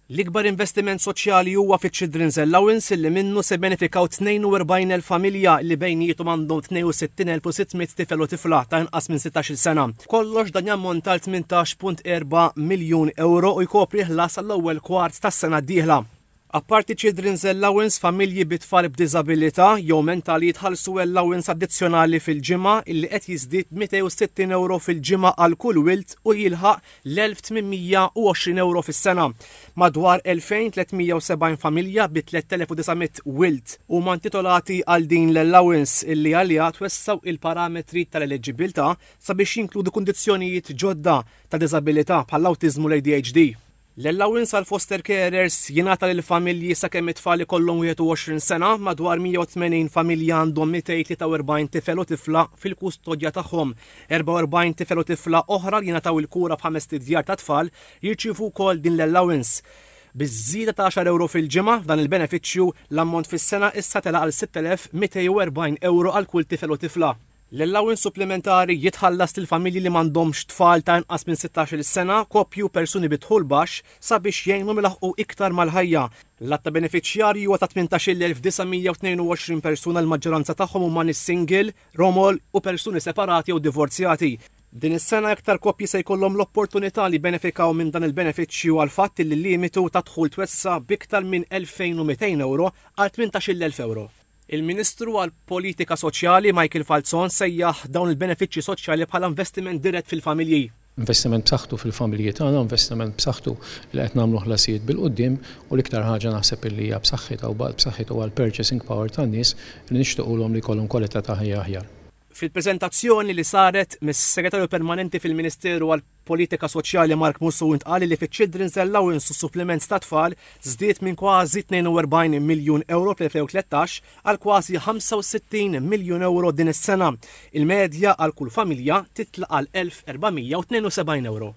L-ikbar investiment soċjali huwa fiċ-Children's Allowance illi minnu se benefikaw 42,000 familja li bejnietom għandhom 62,600 tifel u tifla ta' inqas minn 16 sena. Kollox dan jammonta l 18.4 miljun euro u jkopri ħlas għall-ewwel kwart tas-sena d-dieħla. Apparti Children's Allowance, familji bit-tfal b'diżabilità jew mentali jitħallsu allowance addizzjonali fil-ġimgħa illi qed jiżdied 260 euro fil-ġimgħa għal kull wild u jilħaq l-1820 euro fis-sena. Madwar 2370 familja bi 3900 wild huma intitolati għal din l-allowance illi għalija twessaw il-parametri tal-eliġibilità sabiex jinkludu kundizzjonijiet ġodda ta' diżabilità bħall-awtiżmu u l-ADHD. L-allowance għal foster carers jingħata lil familji sakemm it-tfal ikollhom 21 sena, madwar 180 familja għandhom 243 tifel u tifla fil-kustodja tagħhom. 44 tifel u tifla oħra li jingħataw il-kura f'ħames tidjar ta' tfal jirċievu wkoll din l-allowance. Biż-żieda ta' 10 euro fil-ġimgħa f'dan il-benefiċċju l-ammont fis-sena issa tela għal 6,240 euro għal kull tifel u tifla. L-allowance supplementari jitħallas lil familji li m'għandhomx tfal ta' inqas minn 16 sena, koppju persuni bidħul baxx sabiex jgħinhom ilaħqu iktar mal-ħajja. L-att ta' benefiċjarji huwa ta' 18,922 persuna, l-maġġoranza tagħhom huma nis-single, romol u persuni separati jew divorzjati. Din is-sena iktar koppji se jkollhom l-opportunità li benefikaw minn dan il-benefiċċju għal fatt li l-limitu ta' dħul twessa biktar minn 2,200 euro għal 18,000 euro. Il-Ministru għal Politika Soċjali Michael Falzon sejjaħ dawn il-benefiċċji soċjali bħala investiment dirett fil-familji. Investiment b'saħħtu fil-familji tagħna, investiment b'saħħtu li qed nagħmlu ħlasijiet bil-qudiem u l-iktar ħaġa naħseb li hija b'saħħitha u b'saħħitha għal purchasing power tan-nies li nixtiequlhom li jkollhom kwalità ta' ħajja aħjar. Fil-preżentazzjoni li saret mis-Segretarju Permanenti fil-Ministeru għal Politika Soċjali Mark Mussu intqal li fiċ-Children's Allowance u supplements ta' tfal żdied minn kważi 42 miljun euro fl-2013 għal kważi 65 miljun euro din is-sena. Il-medja għal kull familja titla' għal 1,472 euro.